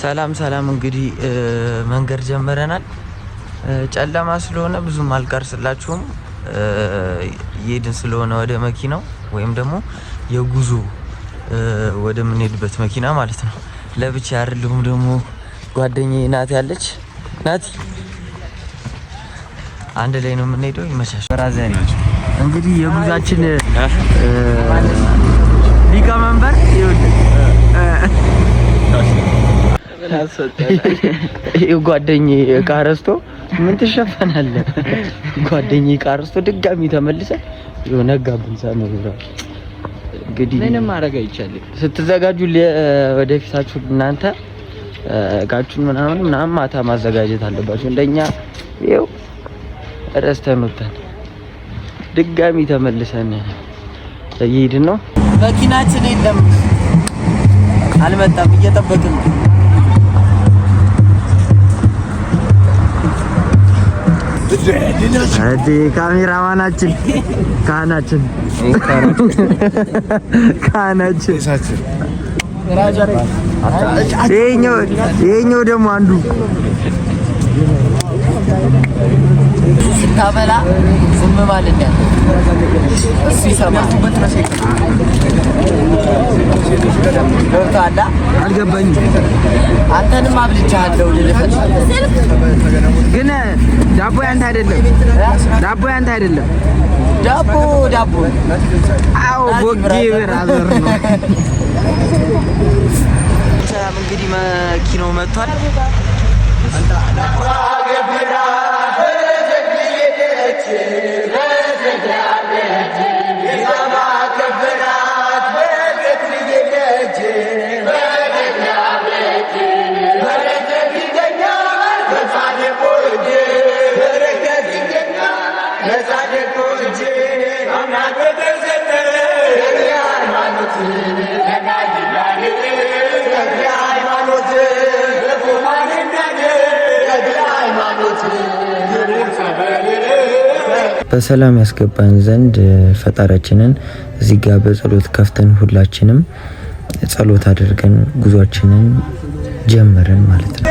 ሰላም ሰላም እንግዲህ መንገድ ጀመረናል ጨለማ ስለሆነ ብዙም አልቀርጽላችሁም እየሄድን ስለሆነ ወደ መኪናው ወይም ደግሞ የጉዞ ወደ ምንሄድበት መኪና ማለት ነው ለብቻ አይደለም ደግሞ ጓደኛዬ ናት ያለች ናት አንድ ላይ ነው የምንሄደው ይመቻች ብራዘር እንግዲህ የጉዛችን ሊቀመንበር ይኸውልህ ጓደኛዬ ካረስቶ ምን ትሸፈናለህ ጓደኛዬ ካረስቶ ድጋሚ ተመልሰ የሆነ ጋብን ሳነውራ እንግዲህ ምንም ማድረግ አይቻልም ስትዘጋጁ ወደፊታችሁ እናንተ ጋቹን ምናምን ማታ ማዘጋጀት አለባችሁ እንደኛ ይኸው ረስተን ወጣን ድጋሚ ተመልሰን እየሄድን ነው መኪናችን የለም አልመጣም እየጠበቅን ነው አዲ ካሜራማናችን ካናችን ይሄኛው ደግሞ አንዱ ስታበላ ዝም ማለት ነው እሱ ይሰማበት ነው ገብቶሃል አልገባኝም አንተንም አብልቻለሁ ግን ዳቦ ያንተ አይደለም ዳቦ አው ቦጌ ብራዘር ነው ሰላም እንግዲህ መኪናው መጥቷል በሰላም ያስገባን ዘንድ ፈጣሪያችንን እዚህ ጋር በጸሎት ከፍተን ሁላችንም ጸሎት አድርገን ጉዟችንን ጀመረን ማለት ነው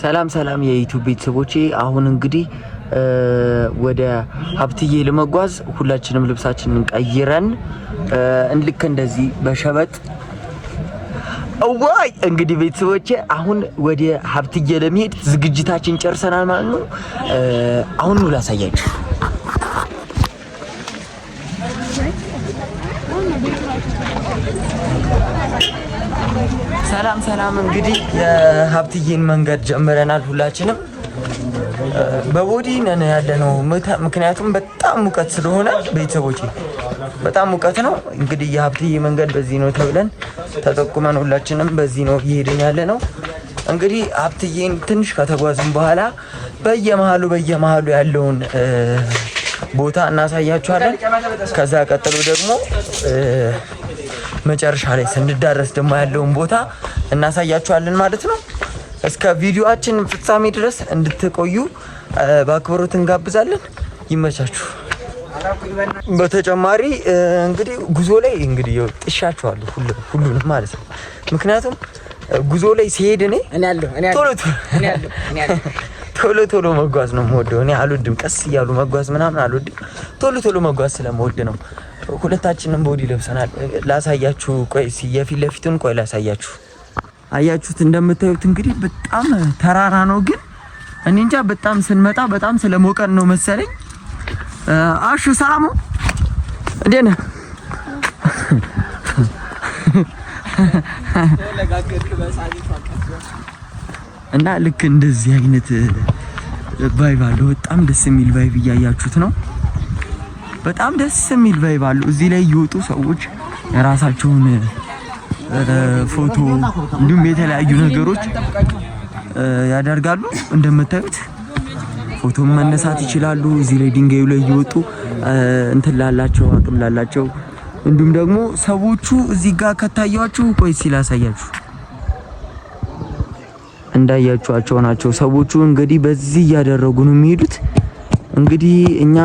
ሰላም የዩቲዩብ ቤተሰቦቼ፣ አሁን እንግዲህ ወደ ሀብትዬ ለመጓዝ ሁላችንም ልብሳችንን ቀይረን ልክ እንደዚህ በሸበጥ ወይ እንግዲህ ቤተሰቦቼ አሁን ወደ ሀብትዬ ለመሄድ ዝግጅታችን ጨርሰናል ማለት ነው። አሁን ነው ላሳያችሁ። ሰላም እንግዲህ የሀብትዬን መንገድ ጀምረናል። ሁላችንም በቦዲ ነን ያለነው፣ ምክንያቱም በጣም ሙቀት ስለሆነ ቤተሰቦቼ በጣም ሙቀት ነው። እንግዲህ የሀብትዬ መንገድ በዚህ ነው ተብለን ተጠቁመን ሁላችንም በዚህ ነው እየሄድን ያለነው። እንግዲህ ሀብትዬን ትንሽ ከተጓዝን በኋላ በየመሃሉ ያለውን ቦታ እናሳያችኋለን። ከዛ ቀጥሎ ደግሞ መጨረሻ ላይ ስንዳረስ ደግሞ ያለውን ቦታ እናሳያችኋለን ማለት ነው። እስከ ቪዲዮአችን ፍጻሜ ድረስ እንድትቆዩ በአክብሮት እንጋብዛለን። ይመቻችሁ። በተጨማሪ እንግዲህ ጉዞ ላይ እንግዲህ ጥሻችኋለሁ ሁሉንም ማለት ነው። ምክንያቱም ጉዞ ላይ ሲሄድ እኔ ቶሎ መጓዝ ነው የምወደው። እኔ አልወድም ቀስ እያሉ መጓዝ ምናምን አልወድም። ቶሎ መጓዝ ስለምወድ ነው። ሁለታችንም ቦዲ ለብሰናል። ላሳያችሁ። ቆይ የፊት ለፊቱን ቆይ ላሳያችሁ። አያችሁት? እንደምታዩት እንግዲህ በጣም ተራራ ነው፣ ግን እኔ እንጃ በጣም ስንመጣ በጣም ስለሞቀን ነው መሰለኝ። አሹ ሰላም እንዴት ነህ? እና ልክ እንደዚህ አይነት ቫይብ አለው። በጣም ደስ የሚል ቫይብ እያያችሁት ነው። በጣም ደስ የሚል ቫይብ አለው። እዚህ ላይ እየወጡ ሰዎች የራሳቸውን ፎቶ እንዲሁም የተለያዩ ነገሮች ያደርጋሉ። እንደምታዩት ፎቶ መነሳት ይችላሉ። እዚህ ላይ ድንጋዩ ላይ እየወጡ እንትን ላላቸው አቅም ላላቸው፣ እንዲሁም ደግሞ ሰዎቹ እዚህ ጋር ከታያችሁ ቆይ ሲላሳያችሁ እንዳያችኋቸው ናቸው ሰዎቹ። እንግዲህ በዚህ እያደረጉ ነው የሚሄዱት። እንግዲህ እኛ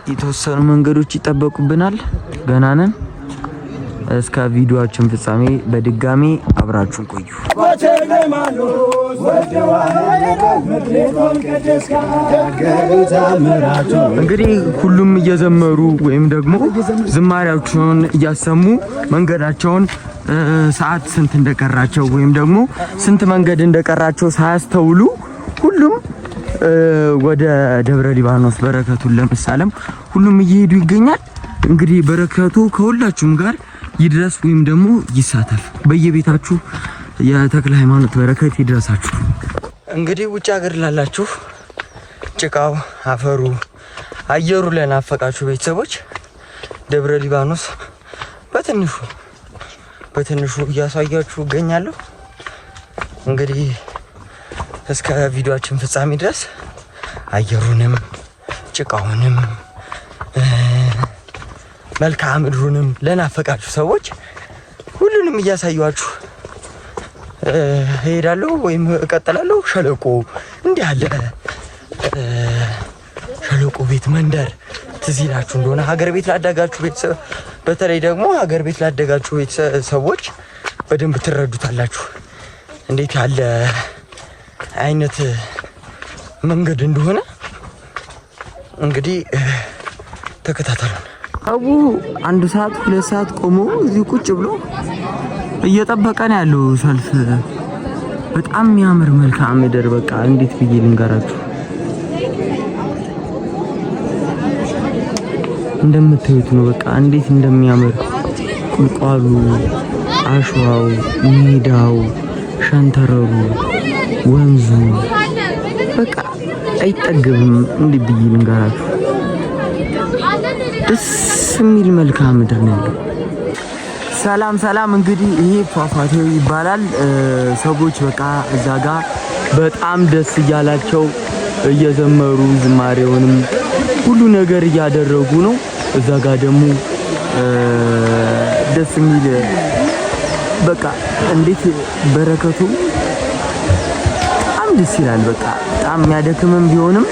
የተወሰኑ መንገዶች ይጠበቁብናል። ገና ነን። እስከ ቪዲዮአችን ፍጻሜ በድጋሚ አብራችሁን ቆዩ። እንግዲህ ሁሉም እየዘመሩ ወይም ደግሞ ዝማሬያቸውን እያሰሙ መንገዳቸውን ሰዓት ስንት እንደቀራቸው ወይም ደግሞ ስንት መንገድ እንደቀራቸው ሳያስተውሉ ሁሉም ወደ ደብረ ሊባኖስ በረከቱን ለመሳለም ሁሉም እየሄዱ ይገኛል። እንግዲህ በረከቱ ከሁላችሁም ጋር ይድረስ ወይም ደግሞ ይሳተፍ። በየቤታችሁ የተክለ ሃይማኖት በረከት ይድረሳችሁ። እንግዲህ ውጭ ሀገር ላላችሁ ጭቃው፣ አፈሩ፣ አየሩ ለናፈቃችሁ ቤተሰቦች ደብረ ሊባኖስ በትንሹ እያሳያችሁ እገኛለሁ። እንግዲህ እስከ ቪዲዮአችን ፍጻሜ ድረስ አየሩንም ጭቃውንም መልክዓ ምድሩንም ለናፈቃችሁ ሰዎች ሁሉንም እያሳያችሁ እሄዳለሁ ወይም እቀጥላለሁ። ሸለቆ እንዲህ ያለ ሸለቆ ቤት መንደር ትዝ ይላችሁ እንደሆነ ሀገር ቤት ላደጋችሁ ቤተሰብ፣ በተለይ ደግሞ ሀገር ቤት ላደጋችሁ ቤተሰቦች በደንብ ትረዱታላችሁ እንዴት ያለ አይነት መንገድ እንደሆነ። እንግዲህ ተከታተሉን። አቡ 1 ሰዓት 2 ሰዓት ቆሞ እዚህ ቁጭ ብሎ እየጠበቀን ያለው ሰልፍ። በጣም የሚያምር መልክዓ ምድር። በቃ እንዴት ብዬ ልንገራችሁ። እንደምታዩት ነው በቃ እንዴት እንደሚያምር ቁልቋሉ፣ አሸዋው፣ ሜዳው፣ ሸንተረሩ፣ ወንዙ በቃ አይጠገብም። እንዴት ብዬ ልንገራችሁ። ደስ የሚል መልክዓ ምድር ነው ያለው። ሰላም እንግዲህ ይሄ ፏፏቴው ይባላል። ሰዎች በቃ እዛ ጋር በጣም ደስ እያላቸው እየዘመሩ ዝማሬውንም ሁሉ ነገር እያደረጉ ነው። እዛ ጋር ደግሞ ደስ የሚል በቃ እንዴት በረከቱ በጣም ደስ ይላል። በቃ በጣም የሚያደክምም ቢሆንም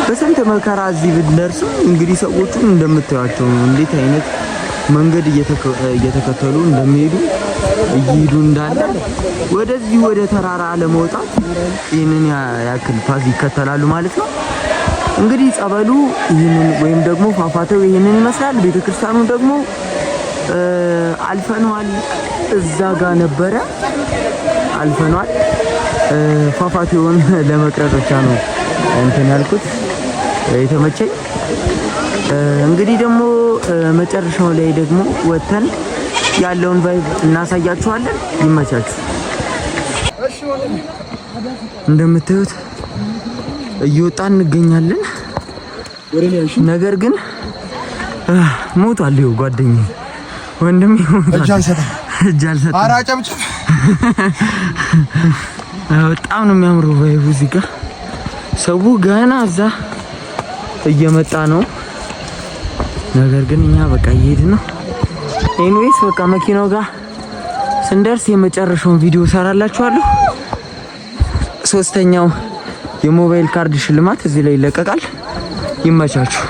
በስንት መከራ እዚህ ብንደርስም እንግዲህ ሰዎቹን እንደምታዩቸው ነው እንዴት አይነት መንገድ እየተከተሉ እንደሚሄዱ እየሄዱ እንዳለ ወደዚህ ወደ ተራራ ለመውጣት ይህንን ያክል ፓዝ ይከተላሉ ማለት ነው። እንግዲህ ጸበሉ ይህንን ወይም ደግሞ ፏፏቴው ይህንን ይመስላል። ቤተክርስቲያኑ ደግሞ አልፈነዋል። እዛ ጋር ነበረ አልፈነዋል። ፏፏቴውን ለመቅረጽ ብቻ ነው እንትን ያልኩት የተመቸኝ። እንግዲህ ደግሞ መጨረሻው ላይ ደግሞ ወተን ያለውን ቫይብ እናሳያችኋለን። ይመቻችሁ። እንደምታዩት እየወጣን እንገኛለን። ነገር ግን ሞቷል። ይኸው ጓደኛዬ ወንድሜ ሞቷል። እጅ አልሰጠም። ኧረ አጨብጭብ። በጣም ነው የሚያምረው ቫይቡ። እዚህ ጋር ሰው ገና እዛ እየመጣ ነው። ነገር ግን እኛ በቃ እየሄድን ነው። ኤኒዌይስ በቃ መኪናው ጋር ስንደርስ የመጨረሻውን ቪዲዮ ሰራላችኋለሁ። ሶስተኛው የሞባይል ካርድ ሽልማት እዚህ ላይ ይለቀቃል። ይመቻችሁ።